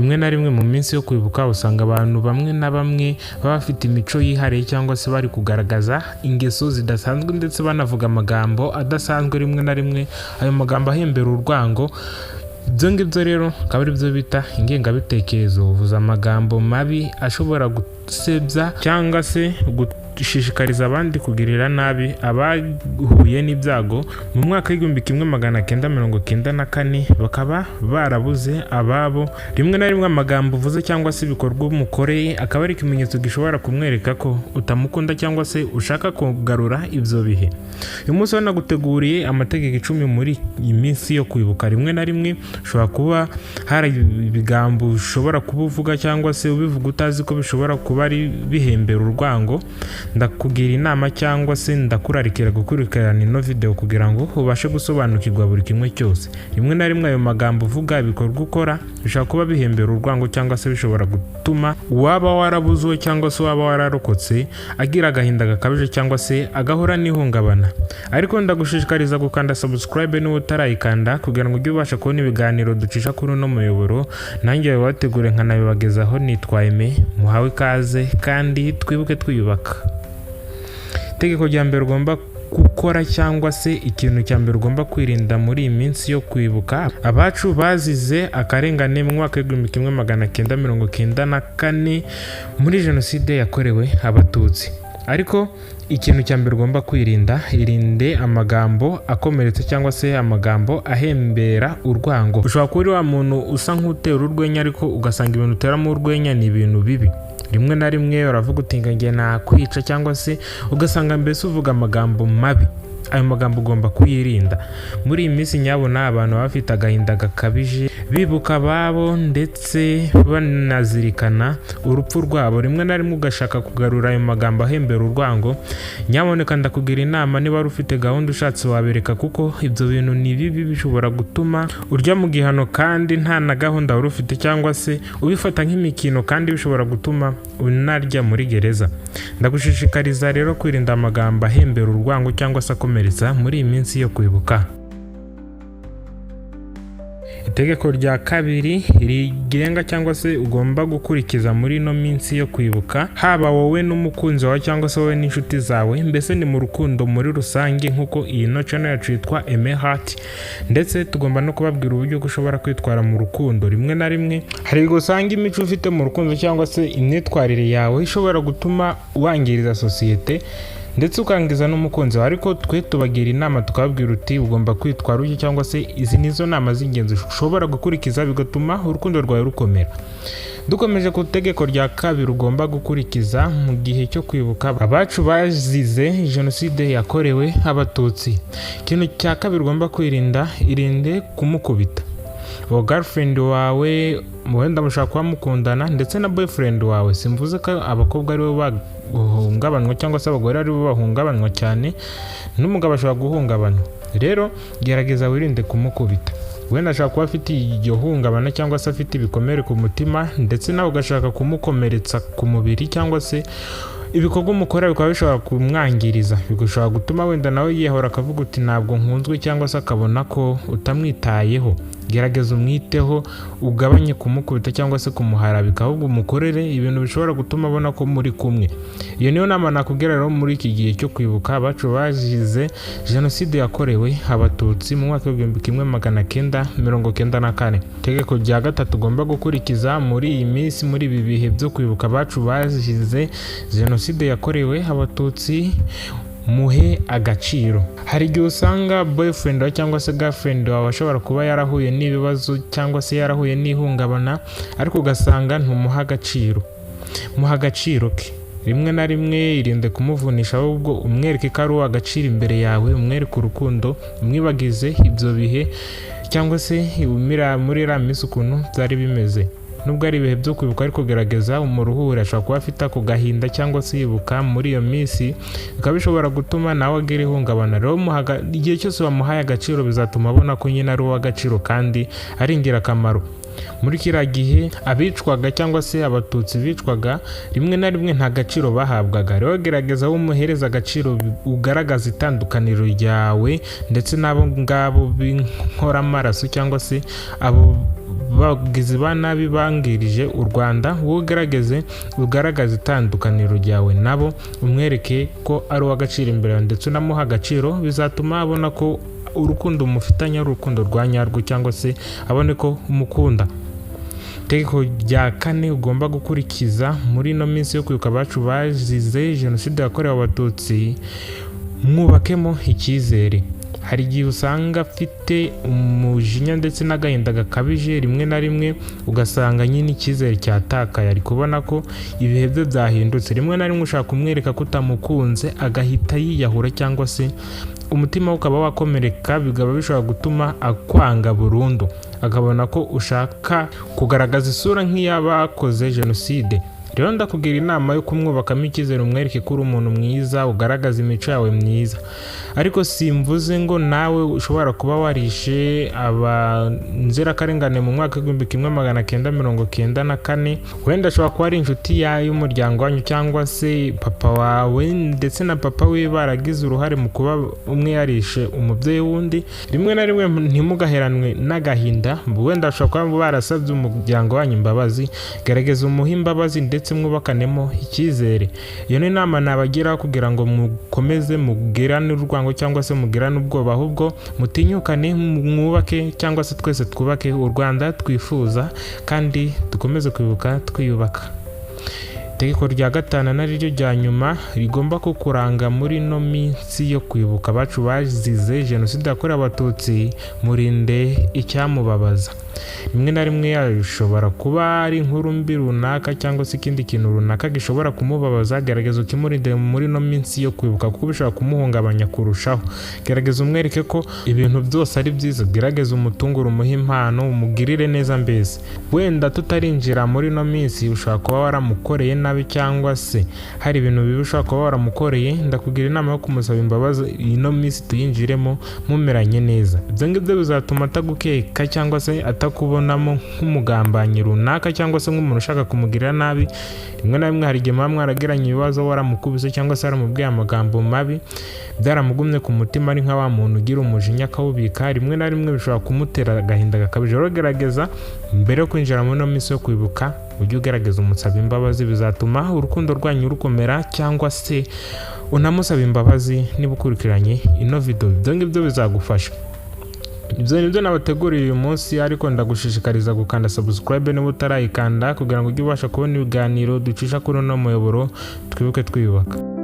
rimwe na rimwe mu minsi yo kwibuka usanga abantu bamwe na bamwe baba bafite imico yihariye cyangwa se bari kugaragaza ingeso zidasanzwe ndetse banavuga amagambo adasanzwe, rimwe na rimwe ayo magambo ahembera urwango. Ibyo ngibyo rero akaba ari byo bita ingengabitekerezo. Uvuza amagambo mabi ashobora gusebya cyangwa se gushishikariza abandi kugirira nabi abahuye n'ibyago. Mu mwaka w'1994 bakaba barabuze ababo. Rimwe na rimwe amagambo uvuze cyangwa se ibikorwa umukoreye akaba ari ikimenyetso gishobora kumwereka ko utamukunda cyangwa se ushaka kugarura ibyo bihe. Uyu munsi wanaguteguriye amategeko 10 muri iyi minsi yo kwibuka. Rimwe na rimwe ushobora kuba hari ibigambo ushobora kuba uvuga cyangwa se ubivuga utazi ko bishobora kuba ari bihembera urwango. Ndakugira inama cyangwa se ndakurarikira gukurikirana ino video kugira ngo ubashe gusobanukirwa buri kimwe cyose. Rimwe na rimwe ayo magambo uvuga, ibikorwa ukora bishobora kuba bihembera urwango cyangwa se bishobora gutuma waba warabuzwe cyangwa se waba wararokotse agira agahinda gakabije cyangwa se agahora n'ihungabana. Ariko ndagushishikariza gukanda subscribe niba utarayikanda kugira ngo ujye ubasha kubona ibiganiro ducisha kuri uno muyoboro. Nanjye wategure nkanabibagezaho. Nitwa Aime, muhawe ikaze kandi twibuke twiyubaka. Itegeko rya mbere ugomba gukora cyangwa se ikintu cya mbere ugomba kwirinda muri iyi minsi yo kwibuka abacu bazize akarengane mu mwaka w'1994 muri jenoside yakorewe abatutsi. Ariko ikintu cya mbere ugomba kwirinda, irinde amagambo akomeretsa cyangwa se amagambo ahembera urwango. Ushobora kuba uri wa muntu usa nk'utera urwenya ariko ugasanga ibintu uteramo urwenya ni ibintu bibi. Rimwe na rimwe uravuga uti ngiye nakwica cyangwa se ugasanga mbese uvuga amagambo mabi. Ayo magambo ugomba kuyirinda. Muri iyi minsi nyabona abantu bafite agahinda gakabije bibuka ababo ndetse banazirikana urupfu rwabo. Rimwe na rimwe ugashaka kugarura ayo magambo ahembera urwango. Nyaboneka ndakugira inama, niba ufite gahunda ushatse wabereka, kuko ibyo bintu ni bibi, bishobora gutuma urya mu gihano kandi nta na gahunda wari ufite, cyangwa se ubifata nk'imikino kandi bishobora gutuma unarya muri gereza. Ndagushishikariza rero kwirinda amagambo ahembera urwango cyangwa se akomeretsa muri iyi minsi yo kwibuka. Itegeko rya kabiri rigenga cyangwa se ugomba gukurikiza muri ino minsi yo kwibuka, haba wowe n'umukunzi wawe cyangwa se wowe n'inshuti zawe, mbese ni mu rukundo muri rusange, nk'uko iyi no channel yacu yitwa Aime Heart. Ndetse tugomba no kubabwira uburyo ushobora kwitwara mu rukundo. Rimwe na rimwe hari gusanga imico ufite mu rukundo cyangwa se imyitwarire yawe ishobora gutuma wangiriza sosiyete ndetse ukangiza n'umukunzi wawe. Ariko twe tubagira inama tukababwira uti ugomba kwitwara uki, cyangwa se izi nizo nama z'ingenzi ushobora gukurikiza bigatuma urukundo rwawe rukomera. Dukomeje ku itegeko rya kabiri ugomba gukurikiza mu gihe cyo kwibuka abacu bazize jenoside yakorewe abatutsi. Ikintu cya kabiri ugomba kwirinda, irinde kumukubita. Girlfriend wawe wenda mushaka kuba mukundana, ndetse na boyfriend wawe. Simvuze ko abakobwa ari bo bahungabanywa cyangwa se abagore ari bo bahungabanywa cyane, n'umugabo ashobora guhungabanywa. Rero gerageza wirinde kumukubita. Wenda ashaka kuba afite iryo hungabana cyangwa se afite ibikomere ku mutima, ndetse nawe ugashaka kumukomeretsa ku mubiri, cyangwa se ibikorwa umukora bikaba bishobora kumwangiriza, bigashobora gutuma wenda nawe yihora akavuga uti ntabwo nkunzwe, cyangwa se akabona ko utamwitayeho. Gerageza umwiteho, ugabanye kumukubita cyangwa se kumuharabika, ahubwo umukorere ibintu bishobora gutuma abona ko muri kumwe. Iyo niyo nama nakubwira rero muri iki gihe cyo kwibuka abacu bazize jenoside yakorewe abatutsi mu mwaka w'1994. Itegeko rya gatatu ugomba gukurikiza muri iyi minsi, muri ibi bihe byo kwibuka abacu bazize jenoside yakorewe abatutsi, muhe agaciro. Hari igihe usanga boyfriend wawe cyangwa se girlfriend wawe ashobora kuba yarahuye n'ibibazo cyangwa se yarahuye n'ihungabana, ariko ugasanga ntumuha agaciro. Muha agaciro ke. Rimwe na rimwe irinde kumuvunisha, ahubwo umwereke ko ari uw'agaciro imbere yawe, umwereke urukundo, umwibagize ibyo bihe cyangwa se umira muri iriya minsi ukuntu byari bimeze. Nubwo ari ibihe byo kwibuka, ariko gerageza umuruhure. Ashobora kuba afite ako gahinda cyangwa se yibuka muri iyo minsi, bikaba bishobora gutuma nawe agira ihungabana. Rero igihe cyose wamuhaye agaciro bizatuma abona ko nyine ari uw'agaciro kandi ari ingirakamaro. Muri kiriya gihe abicwaga cyangwa se abatutsi bicwaga, rimwe na rimwe nta gaciro bahabwaga. Rero gerageza aho umuhereza agaciro, ugaragaza itandukaniro ryawe ndetse n'abo ngabo b'inkoramaraso cyangwa se abo bagizi ba nabi bangirije u Rwanda, wowe ugaragaze itandukaniro ryawe nabo, umwereke ko ari uw'agaciro imbere ndetse unamuha agaciro, bizatuma abona ko urukundo mufitanye ari urukundo rwa nyarwo cyangwa se abone ko umukunda. Itegeko rya 4 ugomba gukurikiza muri no minsi yo kwibuka abacu bazize jenoside yakorewe abatutsi, mwubakemo icyizere. Hari igihe usanga afite umujinya ndetse n'agahinda gakabije, rimwe na rimwe ugasanga nyine icyizere cyatakaye, ari kubona ko ibihe bye byahindutse. Rimwe na rimwe ushaka kumwereka ko utamukunze agahita yiyahura cyangwa se umutima ukaba wakomereka, bigaba bishobora gutuma akwanga burundu, akabona ko ushaka kugaragaza isura nk'iy'abakoze jenoside. Rero ndakugira inama yo kumwubakamo icyizere, umwereke ko uri umuntu mwiza, ugaragaza imico yawe myiza. Ariko simvuze ngo nawe ushobora kuba warishe abanzirakarengane mu mwaka w'1994, wenda ashobora kuba ari inshuti y'umuryango wanyu cyangwa se papa wawe ndetse na papa we baragize uruhare mu kuba umwe yarishe umubyeyi wundi. Rimwe na rimwe ntimugaheranwe n'agahinda, wenda ashobora kuba barasabye umuryango wanyu imbabazi, gerageza umuhe imbabazi ndetse mwubakanemo icyizere. Iyo ni inama nabagira kugira ngo mukomeze mugirane urwango cyangwa se mugirane ubwoba, ahubwo mutinyukane, mwubake cyangwa se twese twubake u Rwanda twifuza kandi dukomeze kwibuka twiyubaka. Itegeko rya 5 nariryo rya nyuma rigomba kukuranga muri no minsi yo kwibuka abacu bazize jenoside yakorewe abatutsi, murinde icyamubabaza. Rimwe na rimwe yashobora kuba ari inkuru mbi runaka cyangwa se ikindi kintu runaka gishobora kumubabaza, gerageza ukimurinde muri no minsi yo kwibuka kuko bishobora kumuhungabanya kurushaho. Gerageza umwereke ko ibintu byose ari byiza, gerageza umutungure, umuhe impano, umugirire neza. Mbese wenda tutarinjira muri no minsi ushobora kuba waramukoreye nabi cyangwa se hari ibintu bibi ushobora kuba waramukoreye, ndakugira inama yo kumusaba imbabazi ino minsi tuyinjiremo mumeranye neza. Ibyo ngibyo bizatuma atagukeka cyangwa se atakubonamo nk'umugambanyi runaka cyangwa se nk'umuntu ushaka kumugirira nabi. Rimwe na rimwe hari igihe muba mwaragiranye ibibazo, waramukubise cyangwa se waramubwiye amagambo mabi, byaramugumye ku mutima ari nka wa muntu ugira umujinya akawubika. Rimwe na rimwe bishobora kumutera agahinda gakabije. Rero gerageza mbere yo kwinjira muri no minsi yo kwibuka ujye ugerageza umusaba imbabazi, bizatuma urukundo rwanyu rukomera, cyangwa se unamusaba imbabazi niba ukurikiranye ino video. Ibyo ngibyo bizagufasha. Ibyo nibyo nabateguriye uyu munsi, ariko ndagushishikariza gukanda subscribe niba utarayikanda kugira ngo ujye ubasha kubona ibiganiro ducisha kuri uno muyoboro Twibuke Twiyubaka.